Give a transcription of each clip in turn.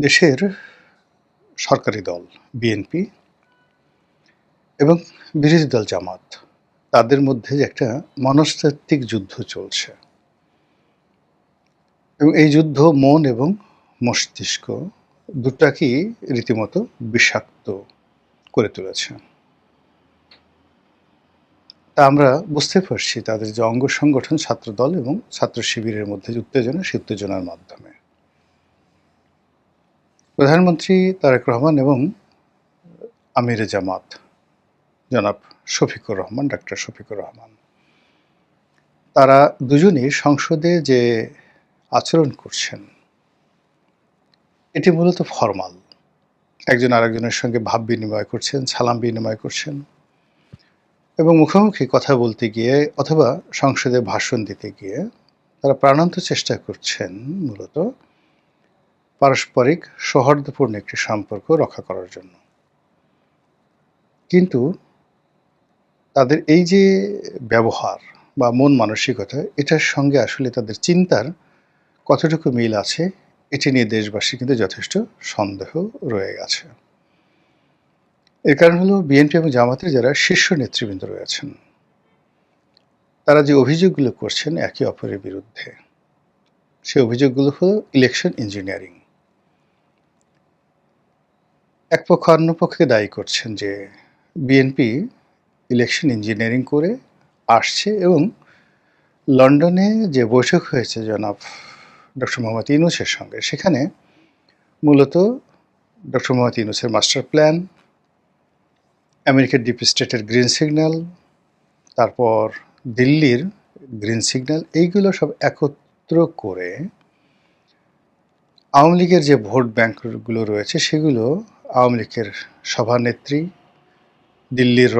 দেশের সরকারি দল বিএনপি এবং বিরোধী দল জামাত তাদের মধ্যে যে একটা মনস্তাত্ত্বিক যুদ্ধ চলছে এবং এই যুদ্ধ মন এবং মস্তিষ্ক দুটাকেই রীতিমতো বিষাক্ত করে তুলেছে। তা আমরা বুঝতে পারছি তাদের যে অঙ্গ সংগঠন ছাত্রদল এবং ছাত্র শিবিরের মধ্যে যে উত্তেজনা, সেই উত্তেজনার মাধ্যমে প্রধানমন্ত্রী তারেক রহমান এবং আমিরে জামাত জনাব শফিকুর রহমান, ডাক্তার শফিকুর রহমান, তারা দুজনই সংসদে যে আচরণ করছেন এটি মূলত ফরমাল। একজন আরেকজনের সঙ্গে ভাব বিনিময় করছেন, সালাম বিনিময় করছেন এবং মুখোমুখি কথা বলতে গিয়ে অথবা সংসদে ভাষণ দিতে গিয়ে তারা প্রাণান্ত চেষ্টা করছেন মূলত পারস্পরিক সৌহার্দ্যপূর্ণ একটি সম্পর্ক রক্ষা করার জন্য। কিন্তু তাদের এই যে ব্যবহার বা মন মানসিকতা, এটার সঙ্গে আসলে তাদের চিন্তার কতটুকু মিল আছে এটি নিয়ে দেশবাসী কিন্তু যথেষ্ট সন্দেহ রয়ে গেছে। এর কারণ হলো বিএনপি এবং জামাতের যারা শীর্ষ নেতৃবৃন্দ রয়েছেন তারা যে অভিযোগগুলো করছেন একে অপরের বিরুদ্ধে, সেই অভিযোগগুলো হলো ইলেকশন ইঞ্জিনিয়ারিং। এক পক্ষ অন্য পক্ষকে দায়ী করছেন যে বিএনপি ইলেকশন ইঞ্জিনিয়ারিং করে আসছে এবং লন্ডনে যে বৈঠক হয়েছে জনাব ডক্টর মোহাম্মদ ইউনূসের সঙ্গে, সেখানে মূলত ডক্টর মোহাম্মদ ইউনূসের মাস্টার প্ল্যান, আমেরিকার ডিপ স্টেটের গ্রিন সিগন্যাল, তারপর দিল্লির গ্রিন সিগন্যাল, এইগুলো সব একত্র করে আওয়ামী লীগের যে ভোট ব্যাংকগুলো রয়েছে সেগুলো আওয়ামী লীগের সভানেত্রী, দিল্লির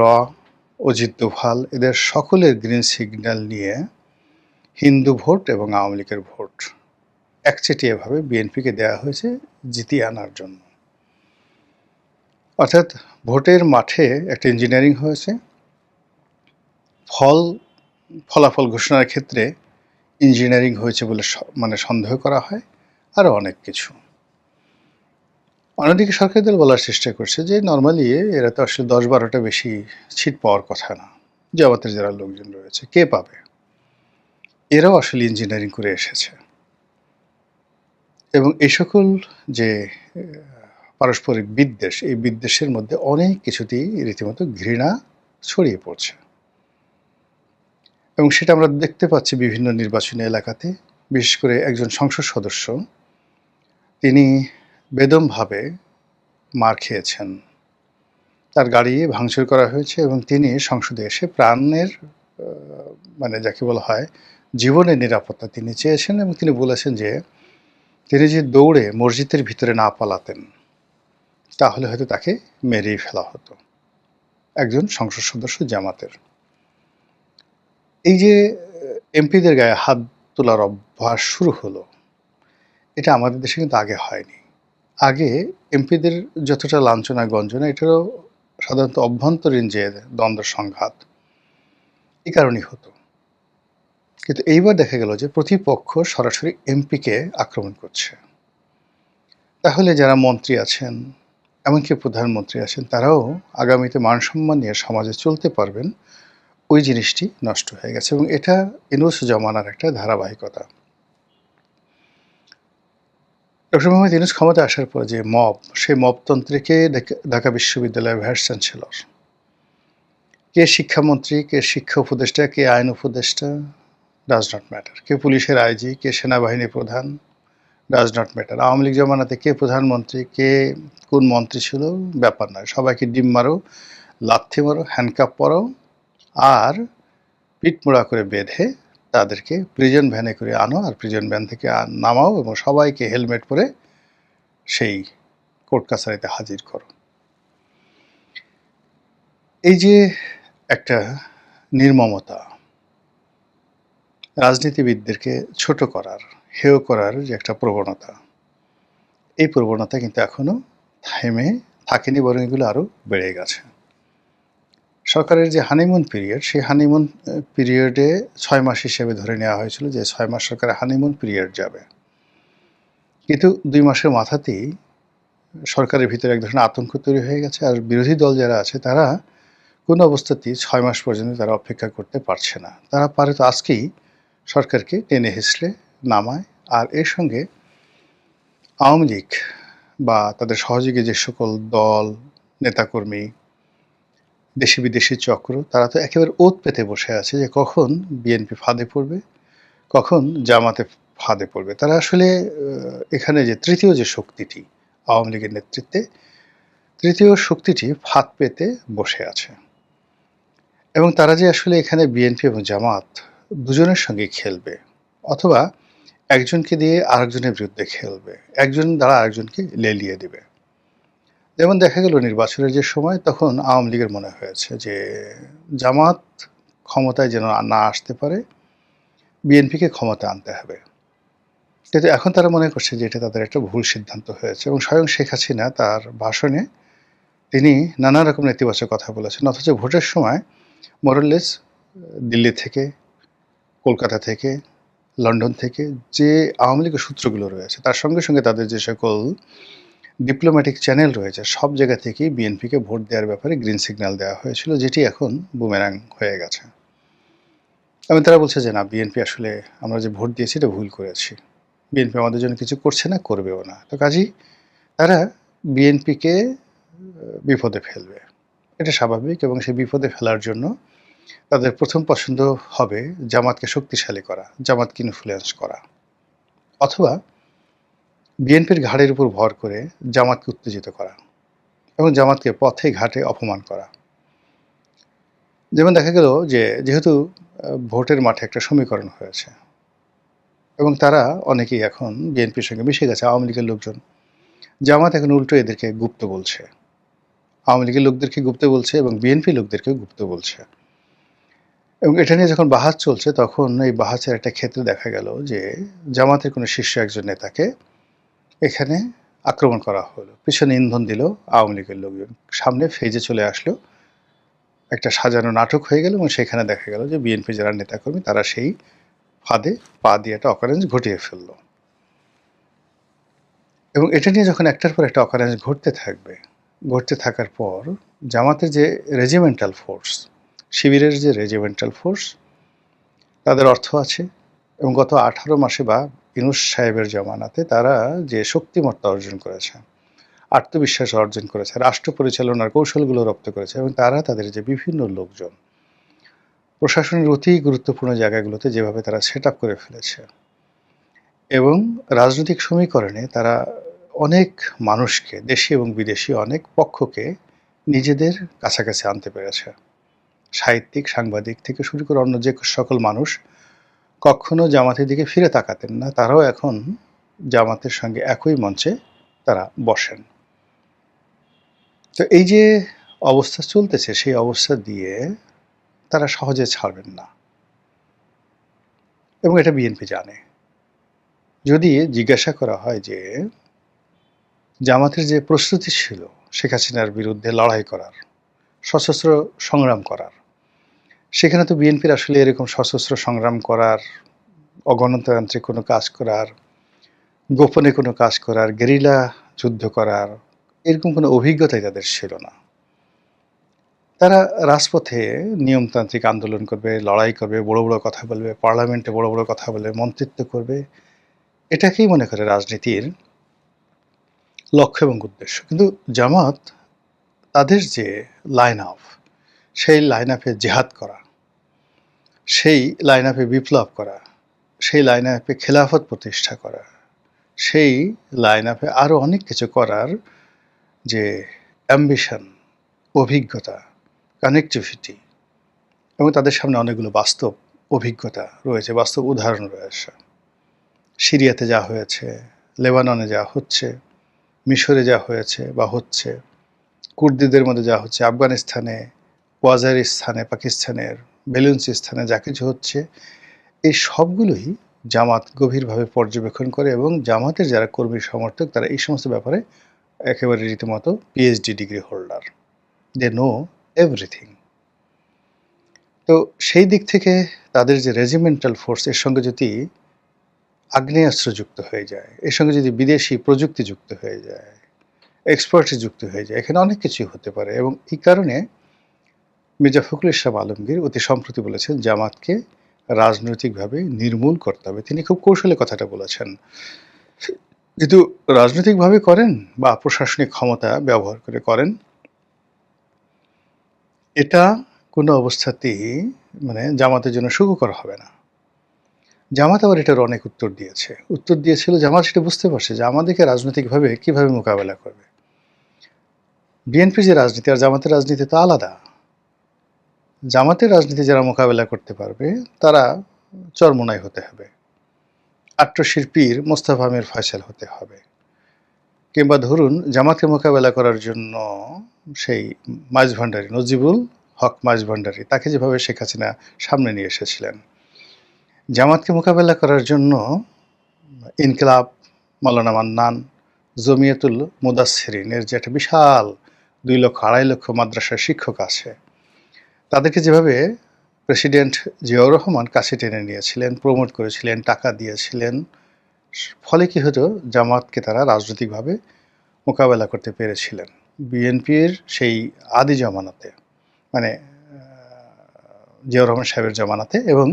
অজিত দোভাল, এদের সকলের গ্রিন সিগন্যাল নিয়ে হিন্দু ভোট এবং আওয়ামী লীগের ভোট একচেটিয়াভাবে বিএনপিকে দেওয়া হয়েছে জিতিয়ে আনার জন্য। অর্থাৎ ভোটের মাঠে একটা ইঞ্জিনিয়ারিং হয়েছে, ফলাফল ঘোষণার ক্ষেত্রে ইঞ্জিনিয়ারিং হয়েছে বলে সন্দেহ করা হয়, আরও অনেক কিছু। অন্যদিকে সরকারি দল বলার চেষ্টা করছে যে নর্মালি এরা তো আসলে 10-12টা বেশি সিট পাওয়ার কথা না, জামাতের যারা লোকজন রয়েছে কে পাবে, এরাও আসলে ইঞ্জিনিয়ারিং করে এসেছে। এবং এই সকল যে পারস্পরিক বিদ্বেষ, এই বিদ্বেষের মধ্যে অনেক কিছুতেই রীতিমতো ঘৃণা ছড়িয়ে পড়ছে এবং সেটা আমরা দেখতে পাচ্ছি বিভিন্ন নির্বাচনী এলাকাতে। বিশেষ করে একজন সংসদ সদস্য, তিনি বেদমভাবে মার খেয়েছেন, তার গাড়ি ভাঙচুর করা হয়েছে এবং তিনি সংসদে এসে প্রাণের যাকে বলা হয় জীবনের নিরাপত্তা তিনি চেয়েছেন এবং তিনি বলেছেন যে তিনি যে দৌড়ে মসজিদের ভিতরে না পালাতেন তাহলে হয়তো তাকে মেরেই ফেলা হতো। একজন সংসদ সদস্য জামাতের। এই যে এমপিদের গায়ে হাত তোলার অভ্যাস শুরু হলো, এটা আমাদের দেশে কিন্তু আগে হয়নি। আগে এমপিদের যতটা লাঞ্ছনা গঞ্জনা, এটারও সাধারণত অভ্যন্তরীণ যে দ্বন্দ্ব সংঘাত, এই কারণেই হতো। কিন্তু এইবার দেখা গেল যে প্রতিপক্ষ সরাসরি এমপিকে আক্রমণ করছে। তাহলে যারা মন্ত্রী আছেন, এমনকি প্রধানমন্ত্রী আছেন, তারাও আগামীতে মানসম্মান নিয়ে সমাজে চলতে পারবেন, ওই জিনিসটি নষ্ট হয়ে গেছে এবং এটা ইউনূস জমানার একটা ধারাবাহিকতা। ডক্টর মোহাম্মদ ইউনূস ক্ষমতা আসার পর যে সেই মবতন্ত্রে কে ঢাকা বিশ্ববিদ্যালয়ের ভাইস চ্যান্সেলর, কে শিক্ষামন্ত্রী, কে শিক্ষা উপদেষ্টা, কে আইন উপদেষ্টা, ডাজ নট ম্যাটার। কে পুলিশের আইজি, কে সেনাবাহিনী প্রধান, does not matter. Awami League জমানাতে কে প্রধানমন্ত্রী, কে কোন মন্ত্রী ছিল, ব্যাপার নয়। সবাইকে ডিম মারো, লাথি মারো, হ্যান্ডকাপ পরাও আর পিঠমোড়া করে বেঁধে তাদেরকে প্রিজন ভ্যানে করে আনো আর প্রিজন ভ্যান থেকে নামাও এবং সবাইকে হেলমেট পরে সেই কোর্ট কাছারিতে হাজির করো। এই যে একটা নির্মমতা, রাজনীতিবিদদেরকে ছোট করার, হেয় করার যে একটা প্রবণতা, এই প্রবণতা কিন্তু এখনো থেমে থাকেনি, বরং এগুলো আরও বেড়ে গেছে। সরকারের যে হানিমুন পিরিয়ড, সেই হানিমুন পিরিয়ডে 6 মাস হিসেবে ধরে নেওয়া হয়েছিল যে 6 মাস সরকারের হানিমুন পিরিয়ড যাবে, কিন্তু 2 মাসের মাথাতেই সরকারের ভিতরে এক ধরনের আতঙ্ক তৈরি হয়ে গেছে। আর বিরোধী দল যারা আছে তারা কোনো অবস্থাতেই ৬ মাস পর্যন্ত তারা অপেক্ষা করতে পারছে না। তারা পারে তো আজকেই সরকারকে টেনে হেঁচড়ে নামায়। আর এর সঙ্গে আওয়ামী লীগ বা তাদের সহযোগী যে সকল দল, নেতাকর্মী, দেশি বিদেশি চক্র তারা তো একেবারে ওত পেতে বসে আছে যে কখন বিএনপি ফাঁদে পড়বে, কখন জামাতে ফাঁদে পড়বে। তারা আসলে এখানে যে তৃতীয় যে শক্তিটি আওয়ামী লীগের নেতৃত্বে, তৃতীয় শক্তিটি ফাঁদ পেতে বসে আছে। এবং তারা যে আসলে এখানে বিএনপি এবং জামাত দুজনের সঙ্গে খেলবে, অথবা একজনকে দিয়ে আরেকজনের বিরুদ্ধে খেলবে, একজন দ্বারা আরেকজনকে লেলিয়ে দিবে। যেমন দেখা গেল নির্বাচনের যে সময়, তখন আওয়ামী লীগের মনে হয়েছে যে জামাত ক্ষমতায় যেন না আসতে পারে, বিএনপিকে ক্ষমতা আনতে হবে। কিন্তু এখন তারা মনে করছে যে এটা তাদের একটা ভুল সিদ্ধান্ত হয়েছে। এবং স্বয়ং শেখ হাসিনা তার ভাষণে তিনি নানা রকম নেতিবাচক কথা বলেছেন, অথচ ভোটের সময় মোরলেস দিল্লি থেকে, কলকাতা থেকে, লন্ডন থেকে যে আওয়ামী লীগের সূত্রগুলো রয়েছে, তার সঙ্গে সঙ্গে তাদের যে সকল ডিপ্লোম্যাটিক চ্যানেল রয়েছে, সব জায়গা থেকেই বিএনপিকে ভোট দেওয়ার ব্যাপারে গ্রিন সিগন্যাল দেওয়া হয়েছিল, যেটি এখন বুমেরাং হয়ে গেছে। এবং তারা বলছে যে না, বিএনপি আসলে আমরা যে ভোট দিয়েছি এটা ভুল করেছি, বিএনপি আমাদের জন্য কিছু করছে না, করবেও না। তো কাজেই তারা বিএনপিকে বিপদে ফেলবে, এটা স্বাভাবিক। এবং সেই বিপদে ফেলার জন্য তাদের প্রথম পছন্দ হবে জামাতকে শক্তিশালী করা, জামাতকে ইনফ্লুয়েন্স করা, অথবা বিএনপির ঘাড়ের উপর ভর করে জামাতকে উত্তেজিত করা এবং জামাতকে পথে ঘাটে অপমান করা। যেমন দেখা গেল যে যেহেতু ভোটের মাঠে একটা সমীকরণ হয়েছে এবং তারা অনেকেই এখন বিএনপির সঙ্গে মিশে গেছে, আওয়ামী লীগের লোকজন, জামাত এখন উল্টো এদেরকে গুপ্ত বলছে, আওয়ামী লীগের লোকদেরকে গুপ্ত বলছে এবং বিএনপি লোকদেরকে গুপ্ত বলছে। এবং এটা নিয়ে যখন বাহাস চলছে, তখন এই বাহাসের একটা ক্ষেত্রে দেখা গেল যে জামাতের কোনো শীর্ষ একজন নেতাকে এখানে আক্রমণ করা হলো, পিছনে ইন্ধন দিল আওয়ামী লীগের লোকজন, সামনে ফেজে চলে আসলো, একটা সাজানো নাটক হয়ে গেল। এবং সেখানে দেখা গেল যে বিএনপি যারা নেতাকর্মী তারা সেই ফাঁদে পা দিয়ে একটা অকারেন্স ঘটিয়ে ফেলল। এবং এটা নিয়ে যখন একটার পর একটা অকারেন্স ঘটতে থাকবে, ঘটতে থাকার পর জামাতের যে রেজিমেন্টাল ফোর্স, শিবিরের যে রেজিমেন্টাল ফোর্স, তাদের অর্থ আছে এবং গত 18 মাসে বা ইউনূস সাহেবের জমানাতে তারা যে শক্তিমত্তা অর্জন করেছে, আত্মবিশ্বাস অর্জন করেছে, রাষ্ট্র পরিচালনার কৌশলগুলো রপ্ত করেছে, এবং তারা তাদের যে বিভিন্ন লোকজন প্রশাসনের অতি গুরুত্বপূর্ণ জায়গাগুলোতে যেভাবে তারা সেট আপ করে ফেলেছে, এবং রাজনৈতিক সমীকরণে তারা অনেক মানুষকে, দেশি এবং বিদেশি অনেক পক্ষকে নিজেদের কাছাকাছি আনতে পেরেছে। সাহিত্যিক, সাংবাদিক থেকে শুরু করে অন্য যে সকল মানুষ কখনো জামাতের দিকে ফিরে তাকাতেন না, তারাও এখন জামাতের সঙ্গে একই মঞ্চে তারা বসেন। তো এই যে অবস্থা চলতেছে, সেই অবস্থা দিয়ে তারা সহজে ছাড়বেন না, এবং এটা বিএনপি জানে। যদি জিজ্ঞাসা করা হয় যে জামাতের যে প্রস্তুতি ছিল শেখ হাসিনার বিরুদ্ধে লড়াই করার, সশস্ত্র সংগ্রাম করার, সেখানে তো বিএনপির আসলে এরকম সশস্ত্র সংগ্রাম করার, অগণতান্ত্রিক কোনো কাজ করার, গোপনে কোনো কাজ করার, গেরিলা যুদ্ধ করার এরকম কোনো অভিজ্ঞতাই তাদের ছিল না। তারা রাজপথে নিয়মতান্ত্রিক আন্দোলন করবে, লড়াই করবে, বড় বড় কথা বলবে, পার্লামেন্টে বড় বড় কথা বলবে, মন্ত্রিত্ব করবে, এটাকেই মনে করে রাজনীতির লক্ষ্য এবং উদ্দেশ্য। কিন্তু জামাত তাদের যে লাইন আপ, সেই লাইন আপে জেহাদ করা, সেই লাইন আপে বিপ্লব করা, সেই লাইন আপে খেলাফত প্রতিষ্ঠা করা, সেই লাইন আপে আরও অনেক কিছু করার যে অ্যাম্বিশন, অভিজ্ঞতা, কানেক্টিভিটি, এবং তাদের সামনে অনেকগুলো বাস্তব অভিজ্ঞতা রয়েছে, বাস্তব উদাহরণ রয়েছে। সিরিয়াতে যা হয়েছে, লেবাননে যা হচ্ছে, মিশরে যা হয়েছে বা হচ্ছে, কুর্দিদের মধ্যে যা হচ্ছে, আফগানিস্তানে, ওয়াজিরিস্তানে, পাকিস্তানের বেলুচিস্তানে যা কিছু হচ্ছে, এই সবগুলোই জামাত গভীরভাবে পর্যবেক্ষণ করে, এবং জামাতের যারা কর্মী সমর্থক তারা এই সমস্ত ব্যাপারে একেবারে রীতিমতো PhD degree holder, they know everything. তো সেই দিক থেকে তাদের যে রেজিমেন্টাল ফোর্স, এর সঙ্গে যদি আগ্নেয়াস্ত্র যুক্ত হয়ে যায়, এর সঙ্গে যদি বিদেশি প্রযুক্তি যুক্ত হয়ে যায়, এক্সপার্টে যুক্ত হয়ে যায়। এখানে অনেক কিছুই হতে পারে এবং এই কারণে মির্জা ফখরুল ইসলাম আলমগীর অতি সম্প্রতি বলেছেন জামাতকে রাজনৈতিকভাবে নির্মূল করতে হবে। তিনি খুব কৌশলে কথাটা বলেছেন। কিন্তু রাজনৈতিকভাবে করেন বা প্রশাসনিক ক্ষমতা ব্যবহার করে করেন, এটা কোনো অবস্থাতেই মানে জামাতের জন্য সুখকর হবে না। জামাত আবার এটার অনেক উত্তর দিয়েছে। উত্তর দিয়েছিল জামাত সেটা বুঝতে পারছে যে আমাদেরকে রাজনৈতিকভাবে কিভাবে মোকাবেলা করবে। বিএনপির যে রাজনীতি আর জামাতের রাজনীতি তো আলাদা। জামাতের রাজনীতি যারা মোকাবেলা করতে পারবে তারা চরমোনাই হতে হবে। আট্টশিল্পীর মোস্তফা আমির ফয়সাল হতে হবে। কিংবা ধরুন জামাতকে মোকাবেলা করার জন্য সেই মাইজভান্ডারী নজিবুল হক মাইজভান্ডারী তাকে যেভাবে শেখ হাসিনা সামনে নিয়ে এসেছিলেন, জামাতকে মোকাবেলা করার জন্য ইনকিলাব, মাওলানা মান্নান, জমিয়তুল মুদাসসিরিনের যে একটা বিশাল ২ লক্ষ ২.৫ লক্ষ মাদ্রাসার শিক্ষক আছে, তাদেরকে যেভাবে প্রেসিডেন্ট জিয়াউর রহমান কাছে টেনে নিয়েছিলেন, প্রমোট করেছিলেন, টাকা দিয়েছিলেন, ফলে কি হতো জামাতকে তারা রাজনৈতিকভাবে মোকাবেলা করতে পেরেছিলেন। বিএনপির সেই আদি জমানাতে মানে জিয়াউর রহমান সাহেবের জমানাতে এবং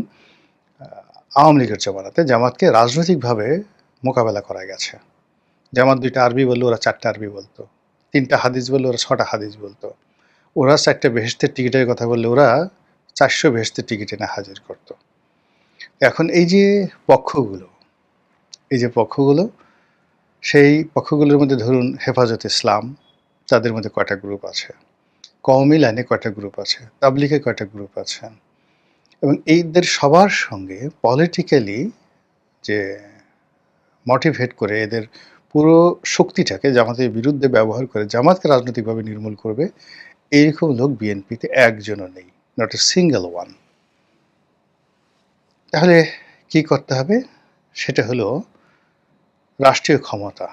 আওয়ামী লীগের জমানাতে জামাতকে রাজনৈতিকভাবে মোকাবেলা করা গেছে। জামাত ২টা আরবি বললে ওরা ৪টা আরবি বলতো, ৩টা হাদিস বললে ওরা ৬টা হাদিস বলতো, ওরা ৪টা বেহেশতের টিকিটের কথা বললে ওরা ৪০০ বেহেশতের টিকিট এনে হাজির করত। এখন এই যে পক্ষগুলো সেই পক্ষগুলোর মধ্যে ধরুন হেফাজত ইসলাম, তাদের মধ্যে কয়টা গ্রুপ আছে, কওমি লাইনে কয়টা গ্রুপ আছে, তাবলিগে কয়টা গ্রুপ আছে, এবং এদের সবার সঙ্গে পলিটিক্যালি যে মোটিভেট করে এদের পুরো শক্তিটাকে জামাতের বিরুদ্ধে ব্যবহার করে জামাতকে রাজনৈতিকভাবে নির্মূল করবে, এইরকম লোক বিএনপিতে একজনও নেই, নট এ সিঙ্গেল ওয়ান। তাহলে কি করতে হবে? সেটা হলো রাষ্ট্রীয় ক্ষমতা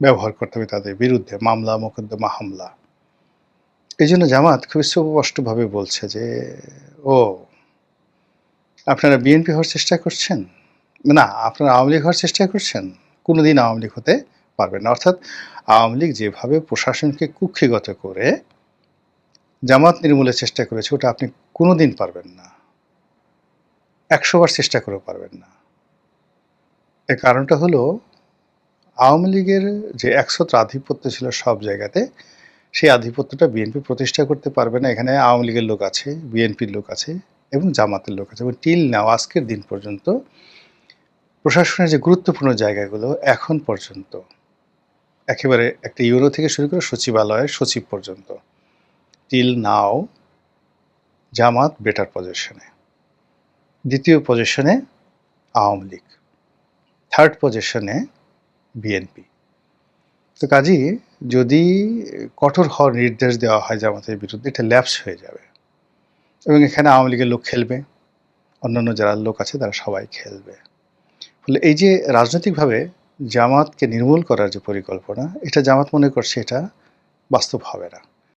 ব্যবহার করতে হবে তাদের বিরুদ্ধে, মামলা, মোকদ্দমা, হামলা। এই জন্য জামাত খুবই স্পষ্টভাবে বলছে যে আপনারা বিএনপি হওয়ার চেষ্টা করছেন, না আপনারা আওয়ামী লীগ হওয়ার চেষ্টা করছেন, কোনোদিন আওয়ামী লীগ হতে পারবেন না। অর্থাৎ আওয়ামী লীগ যেভাবে প্রশাসনকে কুক্ষিগত করে জামাত নির্মূলের চেষ্টা করেছে ওটা আপনি কোনোদিন পারবেন না, ১০০ বার চেষ্টা করেও পারবেন না। এর কারণটা হলো আওয়ামী লীগের যে একছত্র আধিপত্য ছিল সব জায়গাতে, সেই আধিপত্যটা বিএনপি প্রতিষ্ঠা করতে পারবে না। এখানে আওয়ামী লীগের লোক আছে, বিএনপির লোক আছে এবং জামাতের লোক আছে, এবং টিল নাও আজকের দিন পর্যন্ত প্রশাসনের যে গুরুত্বপূর্ণ জায়গাগুলো এখন পর্যন্ত একেবারে একটা ইউরো থেকে শুরু করে সচিবালয়ের সচিব পর্যন্ত টিল নাও জামাত বেটার পজিশনে, দ্বিতীয় পজিশনে আওয়ামী লীগ, থার্ড পজিশনে বিএনপি। তো কাজেই যদি কঠোর হওয়ার নির্দেশ দেওয়া হয় জামাতের বিরুদ্ধে, এটা ল্যাপস হয়ে যাবে এবং এখানে আওয়ামী লীগের লোক খেলবে, অন্যান্য যারা লোক আছে তারা সবাই খেলবে। ফলে এই যে রাজনৈতিকভাবে জামাতকে নির্মূল করার যে পরিকল্পনা, এটা জামাত মনে করছে এটা বাস্তব হবে না।